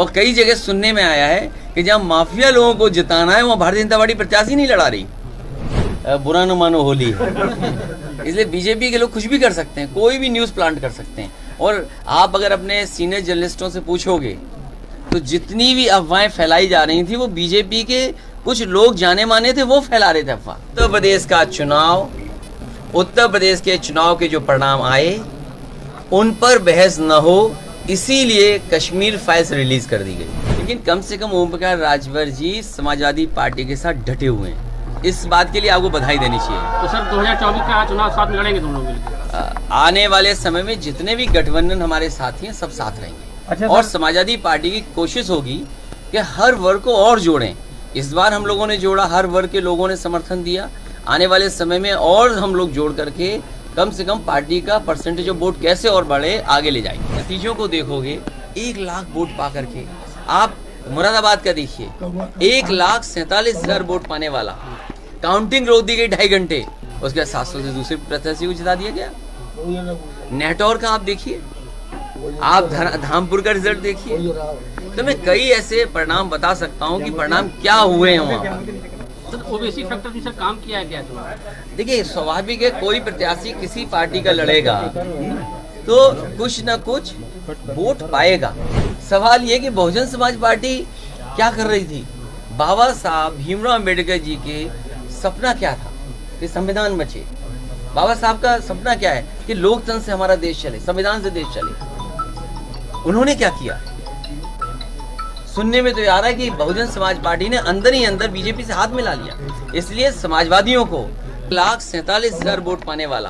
और कई जगह सुनने में आया है कि जहाँ माफिया लोगों को जिताना है वहाँ भारतीय जनता पार्टी प्रत्याशी नहीं लड़ा रही। बुरा न मानो होली इसलिए बीजेपी के लोग कुछ भी कर सकते हैं, कोई भी न्यूज़ प्लांट कर सकते हैं। और आप अगर अपने सीनियर जर्नलिस्टों से पूछोगे तो जितनी भी अफवाहें फैलाई जा रही थी वो बीजेपी के कुछ लोग जाने माने थे, वो फैला रहे थे अफवाह। उत्तर प्रदेश का चुनाव, उत्तर प्रदेश के चुनाव के जो परिणाम आए उन पर बहस न हो, इसीलिए कश्मीर फाइल्स रिलीज कर दी गई। लेकिन कम से कम ओम प्रकाश राजभर जी समाजवादी पार्टी के साथ डटे हुए हैं, इस बात के लिए आपको बधाई देनी चाहिए। तो सर 2024 का चुनाव साथ में लड़ेंगे तुम लोग मिलकर? आने वाले समय में जितने भी गठबंधन हमारे साथी हैं सब साथ रहेंगे। अच्छा, और समाजवादी पार्टी की कोशिश होगी कि हर वर्ग को और जोड़ें। इस बार हम लोगों ने जोड़ा, हर वर्ग के लोगों ने समर्थन दिया। आने वाले समय में और हम लोग जोड़ करके कम से कम पार्टी का परसेंटेज ऑफ वोट कैसे और बढ़े आगे ले जाएंगे। नतीजों को देखोगे, 1 लाख वोट पा करके आप मुरादाबाद का देखिए, 1,47,000 वोट पाने वाला, काउंटिंग रोक दी गई 2.5 घंटे, उसके बाद 700 से दूसरे प्रत्याशी को जिता दिया गया। नेटौर का आप देखिए, आप धामपुर का रिजल्ट देखिए। तो मैं कई ऐसे परिणाम बता सकता हूँ कि परिणाम क्या हुए हैं वहाँ। ओबीसी फैक्टर भी सर काम किया है क्या? देखिए स्वाभाविक है, कोई प्रत्याशी किसी पार्टी का लड़ेगा तो कुछ न कुछ वोट पाएगा। सवाल ये कि बहुजन समाज पार्टी क्या कर रही थी? बाबा साहब भीमराव अम्बेडकर जी के सपना क्या था कि संविधान बचे। बाबा साहब का सपना क्या है कि लोकतंत्र से हमारा देश चले, संविधान से देश चले। उन्होंने क्या किया? सुनने में तो आ रहा है कि बहुजन समाज पार्टी ने अंदर ही अंदर बीजेपी से हाथ मिला लिया। इसलिए समाजवादियों को 1,47,000 वोट पाने वाला,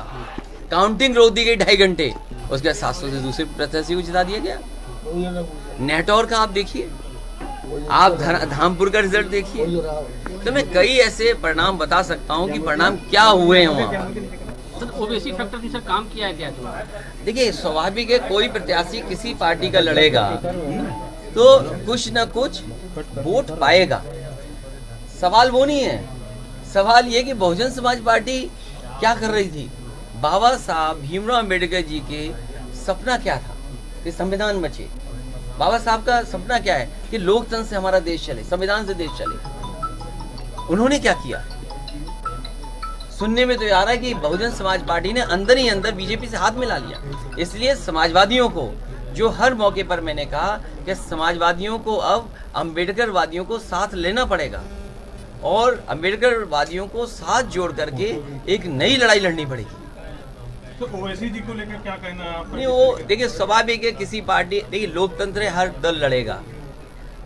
काउंटिंग रोक दी गई 2.5 घंटे, उसके बाद 700 से दूसरे प्रत्याशी को जिता दिया गया। नेटौर का आप देखिए, आप धामपुर का रिजल्ट देखिए। तो मैं कई ऐसे परिणाम बता सकता हूँ कि परिणाम क्या हुए हैं वहाँ। ओबीसी फैक्टर भी सर काम किया है क्या? देखिए स्वाभाविक है, कोई प्रत्याशी किसी पार्टी का लड़ेगा तो कुछ न कुछ वोट पाएगा। सवाल वो नहीं है, सवाल ये कि बहुजन समाज पार्टी क्या कर रही थी? बाबा साहब भीमराव अम्बेडकर जी के सपना क्या था कि संविधान बचे। बाबा साहब का सपना क्या है कि लोकतंत्र से हमारा देश चले, संविधान से देश चले। उन्होंने क्या किया? सुनने में तो आ रहा है कि बहुजन समाज पार्टी ने अंदर ही अंदर बीजेपी से हाथ मिला लिया। इसलिए समाजवादियों को, जो हर मौके पर मैंने कहा कि समाजवादियों को अब अम्बेडकर वादियों को साथ लेना पड़ेगा और अम्बेडकर वादियों को साथ जोड़ करके एक नई लड़ाई लड़नी पड़ेगी। तो ओवैसी जी को लेकर क्या कहना है आपका? नहीं, वो देखिए स्वाभाविक है, किसी पार्टी, देखिए लोकतंत्र है, हर दल लड़ेगा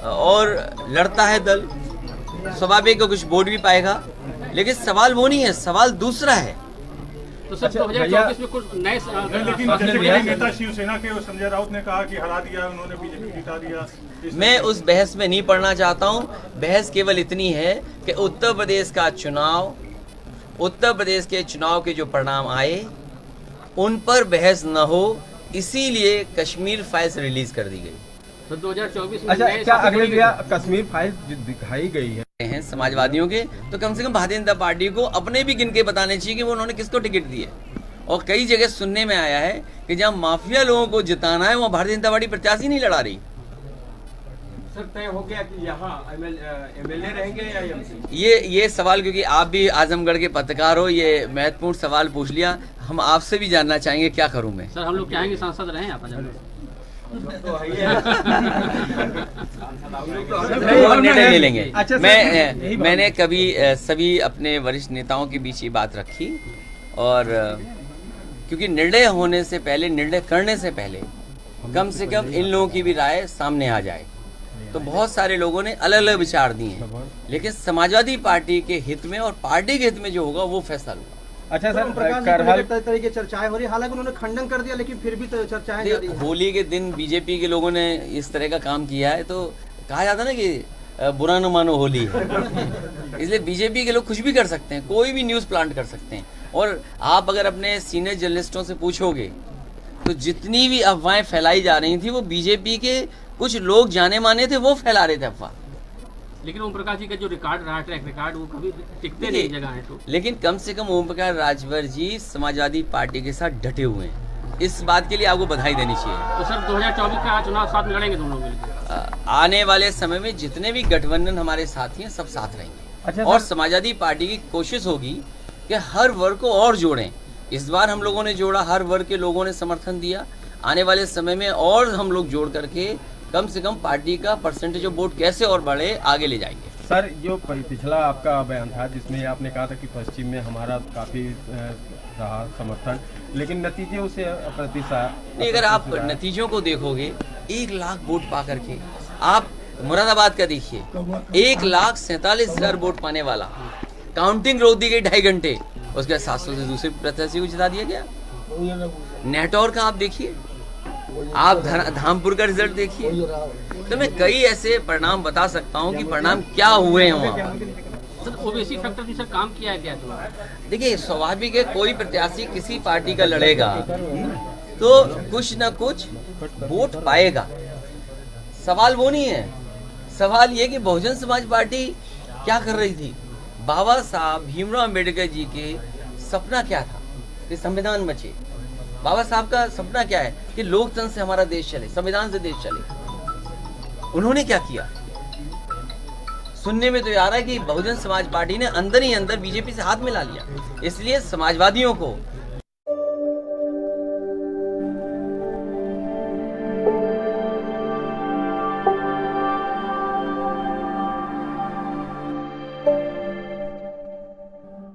और लड़ता है दल, स्वाभाविक है कुछ वोट भी पाएगा। लेकिन सवाल वो नहीं है, सवाल दूसरा है। तो सर 2024 में कुछ नए लेकिन जैसे नेता शिवसेना के संजय राउत ने कहा कि हरा दिया उन्होंने, बीजेपी जिता दिया। मैं उस बहस में नहीं पढ़ना चाहता हूं। बहस केवल इतनी है कि उत्तर प्रदेश का चुनाव, उत्तर प्रदेश के चुनाव के जो परिणाम आए उन पर बहस न हो, इसीलिए कश्मीर फाइल्स रिलीज कर दी गई। तो 2024 में अच्छा, क्या अगले कश्मीर फाइल दिखाई गई है समाजवादियों के, तो कम से कम भारतीय जनता पार्टी को अपने भी गिन के बताने चाहिए कि वो उन्होंने किसको टिकट दिए। और कई जगह सुनने में आया है कि जहाँ माफिया लोगों को जिताना है वहाँ भारतीय जनता पार्टी प्रत्याशी नहीं लड़ा रही। सर तय हो गया कि यहाँ एमएलए रहेंगे या एमपी? ये सवाल, क्योंकि आप भी आजमगढ़ के पत्रकार हो, ये महत्वपूर्ण सवाल पूछ लिया। हम आपसे भी जानना चाहेंगे, क्या करूँ मैं? सर हम लोग चाहेंगे सांसद रहें आप निर्णय ले लेंगे। मैंने कभी सभी अपने वरिष्ठ नेताओं के बीच ये बात रखी और क्योंकि निर्णय होने से पहले, निर्णय करने से पहले कम से कम इन लोगों की भी राय सामने आ जाए। तो बहुत सारे लोगों ने अलग अलग विचार दिए हैं, लेकिन समाजवादी पार्टी के हित में और पार्टी के हित में जो होगा वो फैसला होगा। अच्छा सर, तरीके चर्चाएं हो रही, हालांकि उन्होंने खंडन कर दिया लेकिन फिर भी तो चर्चाएं जारी हैं। होली के दिन बीजेपी के लोगों ने इस तरह का काम किया है तो कहा जाता ना कि बुरा न मानो होली इसलिए बीजेपी के लोग कुछ भी कर सकते हैं, कोई भी न्यूज़ प्लांट कर सकते हैं। और आप अगर अपने सीनियर जर्नलिस्टों से पूछोगे तो जितनी भी अफवाहें फैलाई जा रही थी वो बीजेपी के कुछ लोग जाने माने थे, वो फैला रहे थे अफवाह। लेकिन ओम प्रकाश जी का जो रिकॉर्ड रहा, ट्रैक रिकॉर्ड, वो कभी टिकते नहीं जगह है। तो लेकिन कम से कम ओम प्रकाश राजभर जी समाजवादी पार्टी के साथ डटे हुए हैं, इस बात के लिए आपको बधाई देनी चाहिए। तो सर 2024 का चुनाव साथ में लड़ेंगे तुम लोग मिलकर? आने वाले समय में जितने भी गठबंधन हमारे साथी हैं सब साथ रहेंगे। अच्छा और सर, समाजवादी पार्टी की कोशिश होगी कि हर वर्ग को और जोड़ें। इस बार हम लोगों ने जोड़ा, हर वर्ग के लोगों ने समर्थन दिया। आने वाले समय में और हम लोग जोड़ करके कम से कम पार्टी का परसेंटेज ऑफ वोट कैसे और बढ़े आगे ले जाएंगे। सर जो पिछला आपका बयान था जिसमें आपने कहा था कि पश्चिम में हमारा काफ़ी रहा समर्थन, लेकिन नतीजे उसे नहीं, अगर आप नतीजों को देखोगे 1 लाख वोट पा करके, आप मुरादाबाद का देखिए 1,47,000 वोट पाने वाला, काउंटिंग रोक दी गई 2.5 घंटे, उसके बाद 700 से दूसरे प्रत्याशी को जिता दिया गया। नेटौर का आप देखिए, आप धामपुर का रिजल्ट देखिए, तो मैं कई ऐसे परिणाम बता सकता हूं कि परिणाम क्या हुए हैं वहाँ। सर ओबीसी फैक्टर भी सर काम किया है क्या? देखिए स्वाभाविक है, कोई प्रत्याशी किसी पार्टी का लड़ेगा तो कुछ न कुछ वोट पाएगा। सवाल वो नहीं है, सवाल ये कि बहुजन समाज पार्टी क्या कर रही थी। बाबा साहब भीमराव अम्बेडकर जी के सपना क्या था कि संविधान बचे। बाबा साहब का सपना क्या है कि लोकतंत्र से हमारा देश चले, संविधान से देश चले। उन्होंने क्या किया? सुनने में तो आ रहा है कि बहुजन समाज पार्टी ने अंदर ही अंदर बीजेपी से हाथ मिला लिया। इसलिए समाजवादियों को